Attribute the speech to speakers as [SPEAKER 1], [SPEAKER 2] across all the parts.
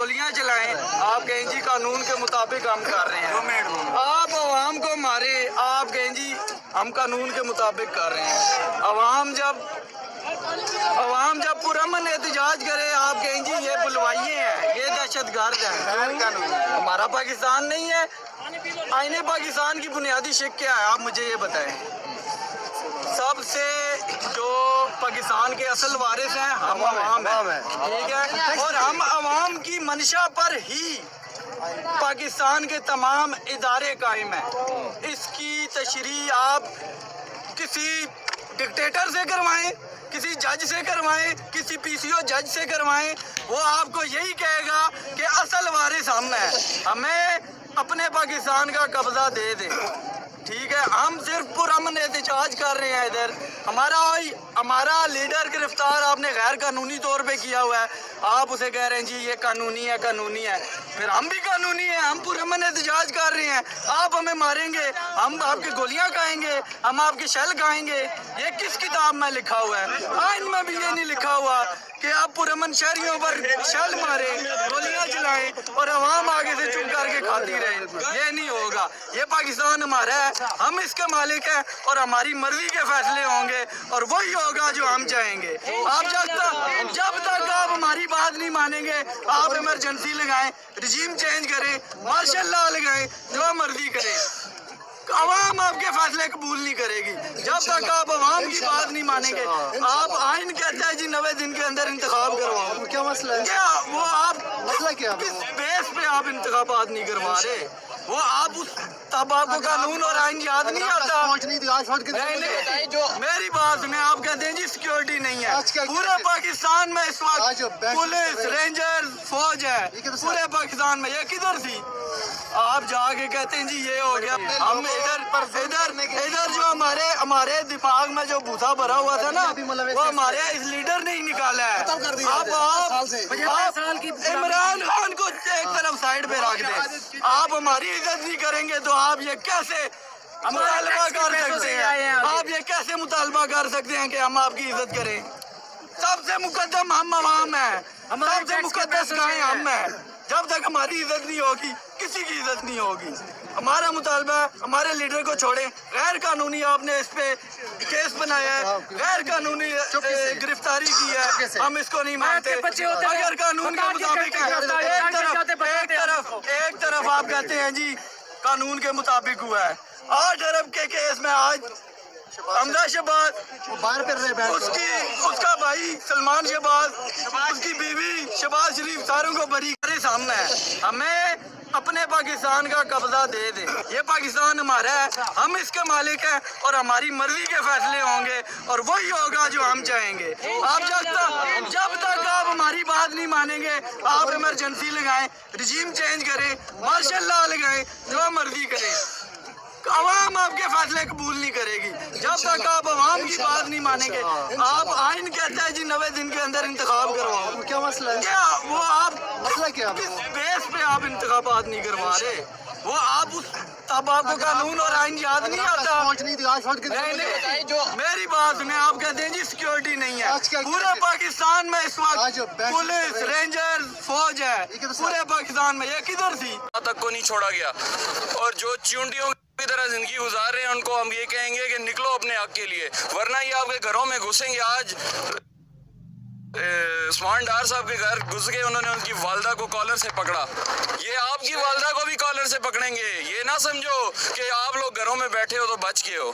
[SPEAKER 1] गोलियां चलाएं, आप कहें जी कानून के मुताबिक हम कर रहे हैं। आप अवाम को मारे, आप कहें जी हम कानून के मुताबिक कर रहे हैं। अवाम जब पुरअमन एहतजाज करे, आप कहें जी ये बुलवाइए हैं, ये दहशतगर्द है। हमारा पाकिस्तान नहीं है। आईने पाकिस्तान की बुनियादी शिक क्या है, आप मुझे ये बताएं। सबसे जो पाकिस्तान के असल वारिस हैं हम अवाम है, ठीक है। और हम अवाम की मंशा पर ही पाकिस्तान के तमाम इदारे कायम हैं। इसकी तशरीह आप किसी डिक्टेटर से करवाएं, किसी जज से करवाएं, किसी पीसीओ जज से करवाएं, वो आपको यही कहेगा कि असल वारिस हम हैं, हमें अपने पाकिस्तान का कब्जा दे दे, ठीक है। हम सिर्फ पुरअमन एहतजाज कर रहे हैं। इधर हमारा लीडर गिरफ्तार आपने गैर कानूनी तौर पे किया हुआ है, आप उसे कह रहे हैं जी ये कानूनी है, कानूनी है। फिर हम भी कानूनी हैं, हम पुरअमन एहतजाज कर रहे हैं। आप हमें मारेंगे, हम आपकी गोलियां खाएंगे, हम आपके शैल खाएंगे। ये किस किताब में लिखा हुआ है? आइन में भी ये नहीं लिखा हुआ कि आप पुरअमन शहरियों पर शैल मारे, गोलियां चलाएं और अवाम आगे से चुप करके खाती रहे। ये नहीं होगा। ये पाकिस्तान हमारा है, हम इसके मालिक हैं और हमारी मर्जी के फैसले होंगे और वही होगा जो हम चाहेंगे। आप जब तक आप हमारी बात नहीं मानेंगे, आप इमरजेंसी लगाएं, रिजीम चेंज करें, मार्शल लॉ लगाएं, जो मर्जी करें, अवाम आपके फैसले कबूल नहीं करेगी। जब तक आप अवाम की बात नहीं मानेंगे, आप आइन कहता है जी 90 दिन के अंदर इंतखाब करवाओ। क्या मसला है? क्या वो आप मसला क्या किस बेस पे आप इंतखाबात नहीं करवा रहे? वो आप उस तब आपको कानून और आइन याद नहीं आता। नहीं, जो मेरी बात सुने, आप कहते हैं जी सिक्योरिटी नहीं है। पूरे पाकिस्तान में इस वक्त पुलिस, रेंजर, फौज है पूरे पाकिस्तान में। ये किधर थी? आप जाके कहते हैं जी ये हो गया। हम इधर जो हमारे दिमाग में जो भूसा भरा हुआ था ना, वो हमारे इस लीडर ने ही निकाला है। आप इमरान खान को एक तरफ साइड पे रख दे। आप हमारी इज्जत नहीं करेंगे तो आप ये कैसे मुतालबा कर सकते हैं? आप ये कैसे मुतालबा कर सकते हैं कि हम आपकी इज्जत करें? सबसे मुकद्दम हम अवाम है, सबसे मुकद्दस गाय हम है। जब तक हमारी इज्जत नहीं होगी, किसी की इज्जत नहीं होगी। हमारा मुतालबा हमारे लीडर को छोड़ें। गैर कानूनी आपने इस पे केस बनाया है, गैर कानूनी गिरफ्तारी की है, हम इसको नहीं मानते। अगर कानून के मुताबिक एक तरफ आप कहते हैं जी कानून के मुताबिक हुआ है। 8 अरब के केस में आज हमजा शहबाज, उसका भाई सलमान शहबाज, उसकी बीवी शहबाज शरीफ, सारों को बरी करे सामने है। हमें अपने पाकिस्तान का कब्जा दे दे। ये पाकिस्तान हमारा है, हम इसके मालिक हैं और हमारी मर्जी के फैसले होंगे और वही होगा जो हम चाहेंगे। आप जब तक आप हमारी बात नहीं मानेंगे, आप इमरजेंसी लगाएं, रिजीम चेंज करें, मार्शल लॉ लगाएं, जो मर्जी करें, अवाम आपके फैसले कबूल नहीं करेगी। जब तक आप अवाम की बात नहीं मानेंगे, आप आइन कहता है जी 90 दिन के अंदर इंतखाब करवाओ। क्या मसला है? क्या वो आप मसला क्या किस बेस पे आप इंतखाबात नहीं करवा रहे? वो आप उस तब आपको कानून और आइन याद नहीं आता। नहीं, जो मेरी बात सुने, आप कहते हैं जी सिक्योरिटी नहीं है। पूरे पाकिस्तान में इस वक्त पुलिस, रेंजर, फौज है पूरे पाकिस्तान में। ये किधर थी?
[SPEAKER 2] तक को नहीं छोड़ा गया और जो चूंटियों की तरह जिंदगी गुजार रहे हैं उनको हम ये कहेंगे कि निकलो अपने हक के लिए, वरना ये आपके घरों में घुसेंगे। आज उस्मान डार साहब के घर घुस गए, उन्होंने उनकी वालदा को कॉलर से पकड़ा। ये आपकी वालदा को भी कॉलर से पकड़ेंगे। ये ना समझो कि आप लोग घरों में बैठे हो तो बच गए हो।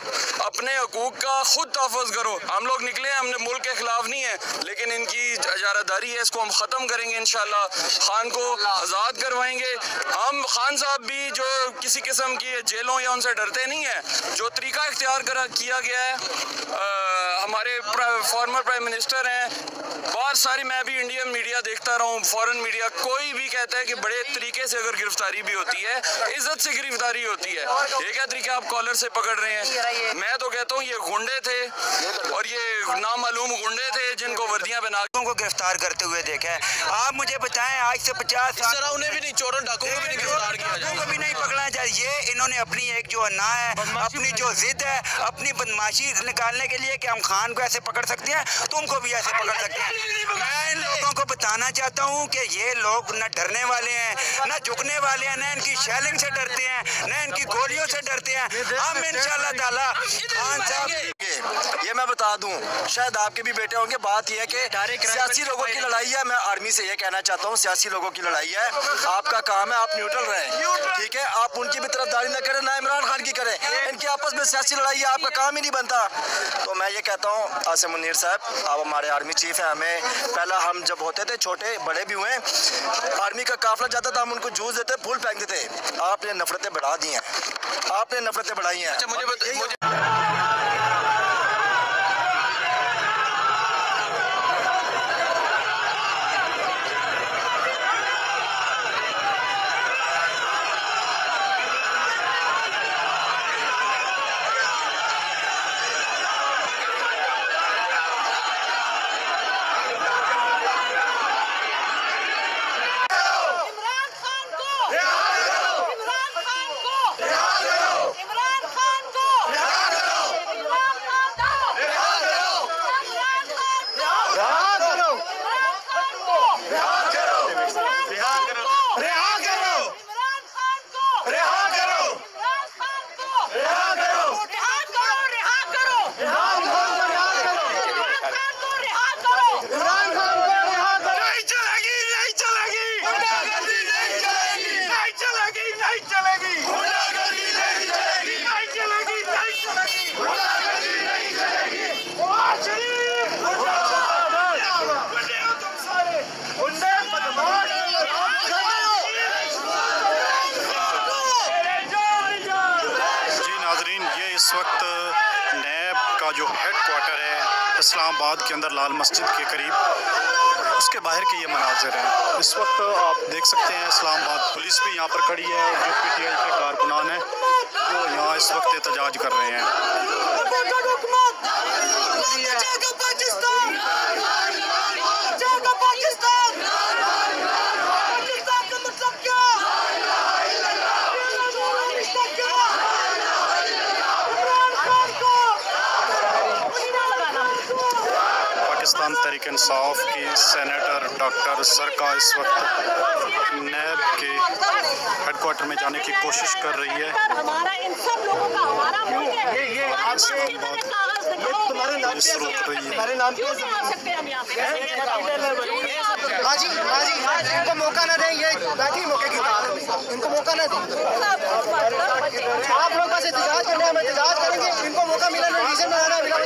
[SPEAKER 2] अपने हकूक का खुद तहफ़्फ़ुज़ करो। हम लोग निकले हैं, हमने मुल्क के खिलाफ नहीं है, लेकिन इनकी इजारादारी है, इसको हम ख़त्म करेंगे इंशाल्लाह। खान को आज़ाद करवाएंगे हम। खान साहब भी जो किसी किस्म की जेलों या उनसे डरते नहीं है। जो तरीका इख्तियार किया गया है, हमारे फॉर्मर प्राइम मिनिस्टर हैं, बहुत सारी, मैं भी इंडियन मीडिया देखता रहा हूँ, फॉरेन मीडिया, कोई भी कहता है कि बड़े तरीके से अगर गिरफ्तारी भी होती है, इज्जत से गिरफ्तारी होती है। ये क्या तरीका आप कॉलर से पकड़ रहे हैं? मैं तो कहता हूँ ये गुंडे थे और ये नामालूम गुंडे थे जिनको वर्दियां बना
[SPEAKER 3] को गिरफ्तार करते हुए देखा है। आप मुझे बताएं, आज से 50 साल
[SPEAKER 2] उन्हें भी नहीं, चोरों डाकुओं को भी नहीं गिरफ्तार किया जाए,
[SPEAKER 3] को भी नहीं पकड़ना चाहिए। ये इन्होंने अपनी एक जो अन्ना है, अपनी जो जिद है, अपनी बदमाशी निकालने के लिए कि हम खान मुसलमान को ऐसे पकड़ सकते हैं, तुमको भी ऐसे पकड़ सकते हैं। मैं इन लोगों को बताना चाहता हूँ कि ये लोग न डरने वाले हैं, न झुकने वाले हैं, न इनकी शेलिंग से डरते हैं, न इनकी गोलियों से डरते हैं। हम इंशाल्लाह ताला खान साहब,
[SPEAKER 4] ये मैं बता दूं, शायद आपके भी बेटे होंगे। बात यह है कि सियासी लोगों की लड़ाई है। मैं आर्मी से ये कहना चाहता हूँ, सियासी लोगों की लड़ाई है। आपका काम है आप न्यूट्रल रहें, ठीक है। आप उनकी भी तरफदारी न करें, ना इमरान खान की करें। इनकी आपस में सियासी लड़ाई है, आपका काम ही नहीं बनता। तो मैं ये कहता हूँ आसिम मुनीर साहब, आप हमारे आर्मी चीफ हैं। हमें पहला हम जब होते थे छोटे, बड़े भी हुए, आर्मी का काफिला जाता था, हम उनको जूस देते, फूल फेंक देते। आपने नफरतें बढ़ा दी हैं, आपने नफरतें बढ़ाई हैं।
[SPEAKER 5] इस वक्त नैब का जो हेड क्वार्टर है इस्लामाबाद के अंदर लाल मस्जिद के करीब, उसके बाहर के ये मनाजिर हैं। इस वक्त आप देख सकते हैं इस्लामाबाद पुलिस भी यहाँ पर खड़ी है, जो PTI के कारकुनान हैं वो यहाँ इस वक्त एहतजाज कर रहे हैं। पाकिस्तान तहरीक इंसाफ की सेनेटर डॉक्टर सरका इस वक्त नैब के हेडक्वार्टर में जाने की कोशिश कर रही है।
[SPEAKER 6] हमारा इन सब लोगों का हमारा मुल्क है।
[SPEAKER 5] ये रोक रही है।
[SPEAKER 6] क्यों नहीं आ सकते हम यहाँ पे?
[SPEAKER 7] हाजी इनको मौका ना दें, ये बैठी मौके की बात है, इनको मौका ना दें। आप लोग बस एहतजाज करने हम एहतजाज करेंगे, इनको मौका मिला ना, रीजन बनाना मिला,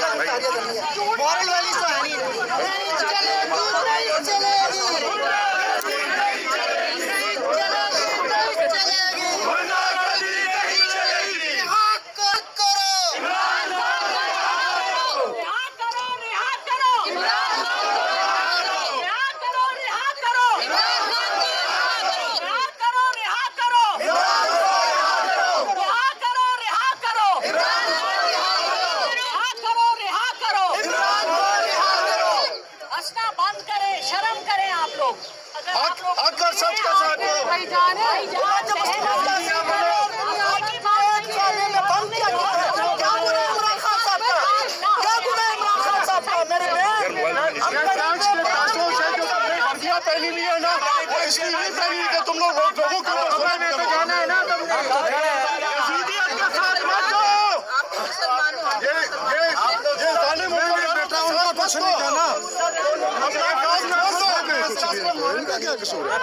[SPEAKER 7] मॉरल वैल्यूज तो है नहीं।
[SPEAKER 5] तुम लोग लोगों को जाना है ना, कुछ नहीं जाना, इनका क्या कसूर है?